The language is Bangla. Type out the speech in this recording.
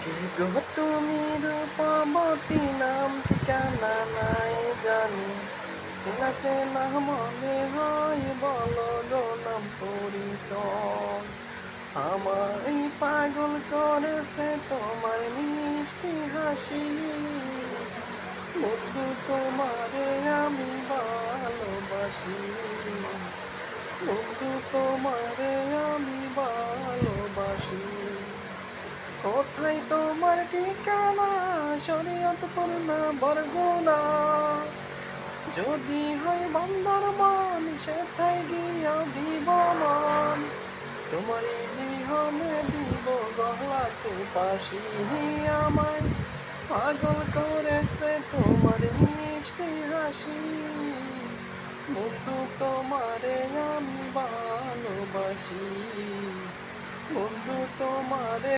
কে গো তুমি রূপবতী নাম ঠিকানা নাই জানি চেনা চেনা মনে হয় বলো গো নাম পরিচয় আমায় পাগল করেছে তোমার মিষ্টি হাসি বন্ধু তোমারে আমি ভালোবাসি বন্ধু তোমারে আমি ভালোবাসি কোথায় তোমার ঠিকানা শরীয়তপুর না বরগুনা যদি হয় বান্দরবান সেথায় গিয়া দিব মন তোমার বিহনে দিব গলাতে পাশি আমায় পাগল করেছে তোমার মিষ্টি হাসি বন্ধু তোমারে আমি ভালোবাসি বন্ধু তোমারে